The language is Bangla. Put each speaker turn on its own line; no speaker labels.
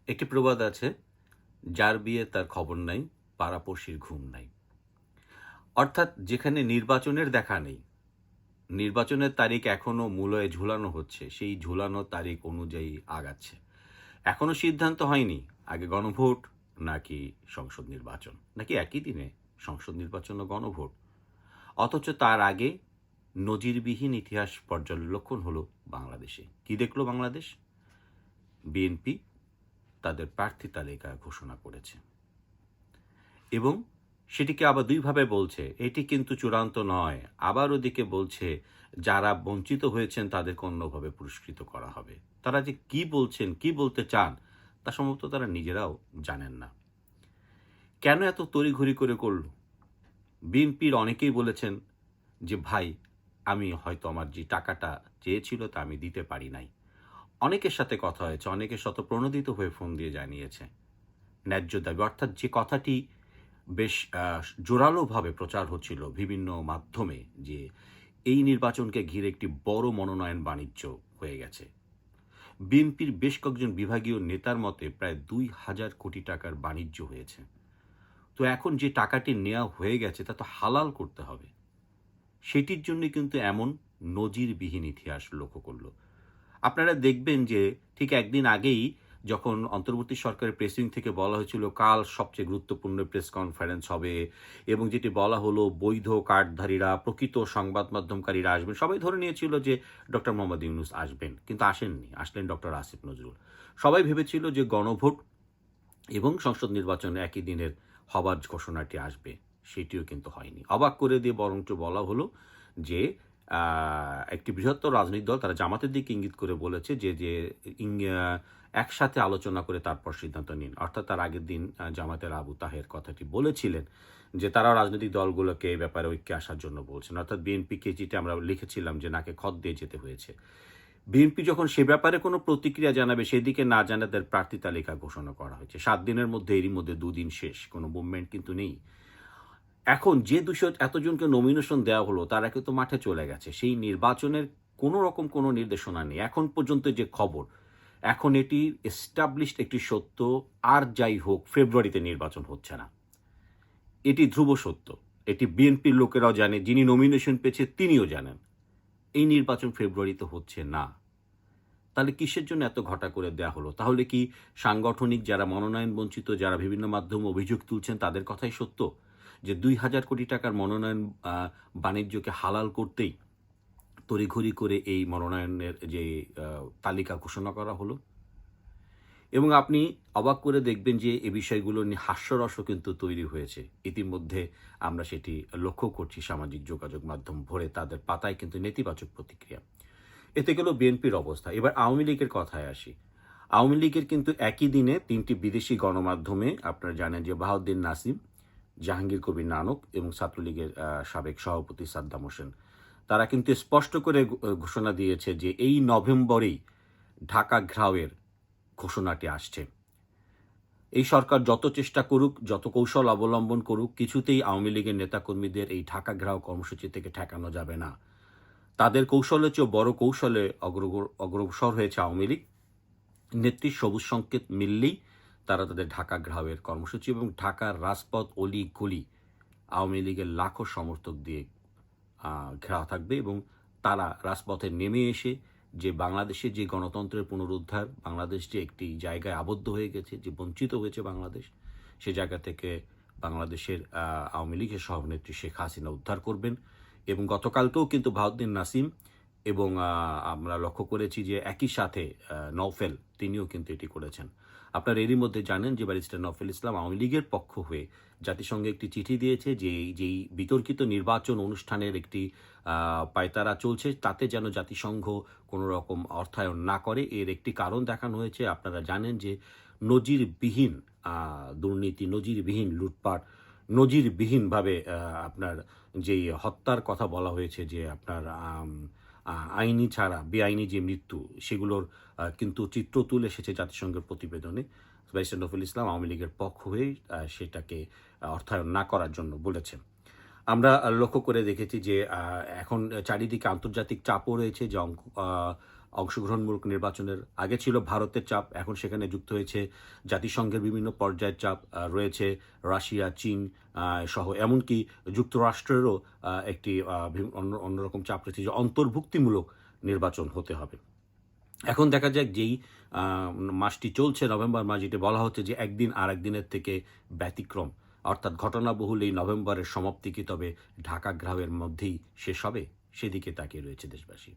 একটি প্রবাদ আছে, যার বিয়ে তার খবর নাই, পাড়াপড়শির ঘুম নাই। অর্থাৎ যেখানে নির্বাচনের দেখা নেই, নির্বাচনের তারিখ এখনো মূলয়ে ঝুলানো হচ্ছে, সেই ঝুলানো তারিখ অনুযায়ী আগাচ্ছে। এখনো সিদ্ধান্ত হয়নি আগে গণভোট নাকি সংসদ নির্বাচন, নাকি একই দিনে সংসদ নির্বাচন ও গণভোট। অথচ তার আগে নজিরবিহীন ইতিহাস পর্যবেক্ষণ হলো বাংলাদেশে। কি দেখলো বাংলাদেশ? বিএনপি তাদের প্রার্থী তালিকা ঘোষণা করেছে এবং সেটিকে আবার দুইভাবে বলছে, এটি কিন্তু চূড়ান্ত নয়। আবার ওদিকে বলছে যারা বঞ্চিত হয়েছেন তাদেরকে অন্যভাবে পুরস্কৃত করা হবে। তারা যে কি বলছেন, কি বলতে চান, তা সম্ভবত তারা নিজেরাও জানেন না। কেন এত তড়িঘড়ি করে করল? বিএনপির অনেকেই বলেছেন যে ভাই, আমি হয়তো আমার যে টাকাটা চেয়েছিল তা আমি দিতে পারি নাই। অনেকের সাথে কথা হয়েছে, অনেকের শতপ্রণোদিত হয়ে ফোন দিয়ে জানিয়েছে ন্যায্য দাবি, অর্থাৎ যে কথাটি বেশ জোরালোভাবে প্রচার হচ্ছিল বিভিন্ন মাধ্যমে, যে এই নির্বাচনকে ঘিরে একটি বড় মনোনয়ন বাণিজ্য হয়ে গেছে। বিএনপির বেশ কয়েকজন বিভাগীয় নেতার মতে প্রায় ২,০০০ কোটি টাকার বাণিজ্য হয়েছে। তো এখন যে টাকাটি নেওয়া হয়ে গেছে তা তো হালাল করতে হবে। সেটির জন্য কিন্তু এমন নজিরবিহীন ইতিহাস লক্ষ্য করল। আপনারা দেখবেন যে ঠিক একদিন আগেই যখন অন্তর্বর্তী সরকারের প্রেসিং থেকে বলা হয়েছিল কাল সবচেয়ে গুরুত্বপূর্ণ প্রেস কনফারেন্স হবে এবং যেটি বলা হলো বৈধ কার্ডধারীরা, প্রকৃত সংবাদ মাধ্যমকারীরা আসবেন, সবাই ধরে নিয়েছিল যে ডক্টর মোহাম্মদ ইউনূস আসবেন, কিন্তু আসেননি। আসলেন ডক্টর আসিফ নজরুল। সবাই ভেবেছিল যে গণভোট এবং সংসদ নির্বাচনে একই দিনের হবার ঘোষণাটি আসবে, সেটিও কিন্তু হয়নি। অবাক করে দিয়ে বরঞ্চ বলা হলো যে একটি বৃহত্তর রাজনৈতিক দল তারা জামাতের দিকে ইঙ্গিত করে বলেছে যে যে একসাথে আলোচনা করে তারপর সিদ্ধান্ত নিন। অর্থাৎ তার আগের দিন জামাতের আবু তাহের কথাটি বলেছিলেন যে তারা রাজনৈতিক দলগুলোকে এই ব্যাপারে ঐক্যে আসার জন্য বলছেন। অর্থাৎ বিএনপিকে যেটা আমরা লিখেছিলাম যে নাকে খত দিয়ে যেতে হয়েছে। বিএনপি যখন সে ব্যাপারে কোনো প্রতিক্রিয়া জানাবে, সেদিকে না জানাতে তাদের প্রার্থী তালিকা ঘোষণা করা হয়েছে। ৭ দিনের মধ্যে, এরই মধ্যে ২ দিন শেষ, কোনো মুভমেন্ট কিন্তু নেই। এখন যে ২০০ এতজনকে নমিনেশন দেওয়া হলো তারা কিন্তু মাঠে চলে গেছে। সেই নির্বাচনের কোনো রকম কোনো নির্দেশনা নেই। এখন পর্যন্ত যে খবর, এখন এটি এস্টাবলিশড একটি সত্য, আর যাই হোক ফেব্রুয়ারিতে নির্বাচন হচ্ছে না। এটি ধ্রুব সত্য। এটি বিএনপির লোকেরাও জানে, যিনি নমিনেশন পেয়েছে তিনিও জানেন। এই নির্বাচন ফেব্রুয়ারিতে হচ্ছে না। তাহলে কিসের জন্য এত ঘটা করে দেয়া হলো? তাহলে কি সাংগঠনিক যারা মনোনয়ন বঞ্চিত, যারা বিভিন্ন মাধ্যমে অভিযোগ তুলছেন তাদের কথাই সত্য? যে ২,০০০ কোটি টাকার মনোনয়ন বাণিজ্যকে হালাল করতেই তড়িঘড়ি করে এই মনোনয়নের যে তালিকা ঘোষণা করা হলো? এবং আপনি অবাক করে দেখবেন যে এই বিষয়গুলো নিয়ে হাস্যরসও কিন্তু তৈরি হয়েছে। ইতিমধ্যে আমরা সেটি লক্ষ্য করছি, সামাজিক যোগাযোগ মাধ্যম ভরে তাদের পাতায় কিন্তু নেতিবাচক প্রতিক্রিয়া। এতে গেল বিএনপির অবস্থা। এবার আওয়ামী লীগের কথায় আসি। আওয়ামী লীগের কিন্তু একই দিনে ৩টি বিদেশি গণমাধ্যমে আপনারা জানেন যে বাহাউদ্দিন নাসিম, জাহাঙ্গীর কবির নানক এবং ছাত্রলীগের সাবেক সভাপতি সাদ্দাম হোসেন, তারা কিন্তু স্পষ্ট করে ঘোষণা দিয়েছে যে এই নভেম্বরেই ঢাকা ঘেরাওয়ের ঘোষণাটি আসছে। এই সরকার যত চেষ্টা করুক, যত কৌশল অবলম্বন করুক, কিছুতেই আওয়ামী লীগের নেতাকর্মীদের এই ঢাকা ঘেরাও কর্মসূচি থেকে ঠেকানো যাবে না। তাদের কৌশলের চেয়েও বড় কৌশলে অগ্রসর হয়েছে আওয়ামী লীগ। নেত্রীর সবুজ সংকেত মিললেই তারা তাদের ঢাকা ঘেরাওয়ের কর্মসূচি এবং ঢাকার রাজপথ অলি গলি আওয়ামী লীগের লাখো সমর্থক দিয়ে ঘেরা থাকবে এবং তারা রাজপথে নেমে এসে যে বাংলাদেশে যে গণতন্ত্রের পুনরুদ্ধার, বাংলাদেশ যে একটি জায়গায় আবদ্ধ হয়ে গেছে, যে বঞ্চিত হয়েছে বাংলাদেশ, সে জায়গা থেকে বাংলাদেশের আওয়ামী লীগের সভানেত্রী শেখ হাসিনা উদ্ধার করবেন। এবং গতকালকেও কিন্তু বাহাউদ্দিন নাসিম এবং আমরা লক্ষ্য করেছি যে একই সাথে নওফেল, তিনিও কিন্তু এটি করেছেন। আপনারা এরই মধ্যে জানেন যে ব্যারিস্টার নওফেল ইসলাম আওয়ামী লীগের পক্ষ হয়ে জাতিসংঘে একটি চিঠি দিয়েছে যে যেই বিতর্কিত নির্বাচন অনুষ্ঠানের একটি পায়তারা চলছে, তাতে যেন জাতিসংঘ কোনো রকম অর্থায়ন না করে। এর একটি কারণ দেখানো হয়েছে। আপনারা জানেন যে নজিরবিহীন দুর্নীতি, নজিরবিহীন লুটপাট, নজিরবিহীনভাবে আপনার যেই হত্যার কথা বলা হয়েছে, যে আপনার আইনি ছাড়া বেআইনি যে মৃত্যু, সেগুলোর কিন্তু চিত্র তুলে এসেছে জাতিসংঘের প্রতিবেদনে। ব্যারিস্টার নফরুল ইসলাম আওয়ামী লীগের পক্ষ হয়ে সেটাকে অর্থায়ন না করার জন্য বলেছেন। আমরা লক্ষ্য করে দেখেছি যে এখন চারিদিকে আন্তর্জাতিক চাপও রয়েছে যে অংশগ্রহণমূলক নির্বাচনের আগে ছিল ভারতের চাপ, এখন সেখানে যুক্ত হয়েছে জাতিসংঘের বিভিন্ন পর্যায়ের চাপ, রয়েছে রাশিয়া, চীন সহ এমনকি যুক্তরাষ্ট্রেরও একটি অন্যরকম চাপ রয়েছে যে অন্তর্ভুক্তিমূলক নির্বাচন হতে হবে। এখন দেখা যাক যেই মাসটি চলছে, নভেম্বর মাস, যেটি বলা হচ্ছে যে একদিন আর একদিনের থেকে ব্যতিক্রম, অর্থাৎ ঘটনাবহুল এই নভেম্বরের সমাপ্তি কি তবে ঢাকা গ্রামের মধ্যেই শেষ হবে, সেদিকে তাকিয়ে রয়েছে দেশবাসী।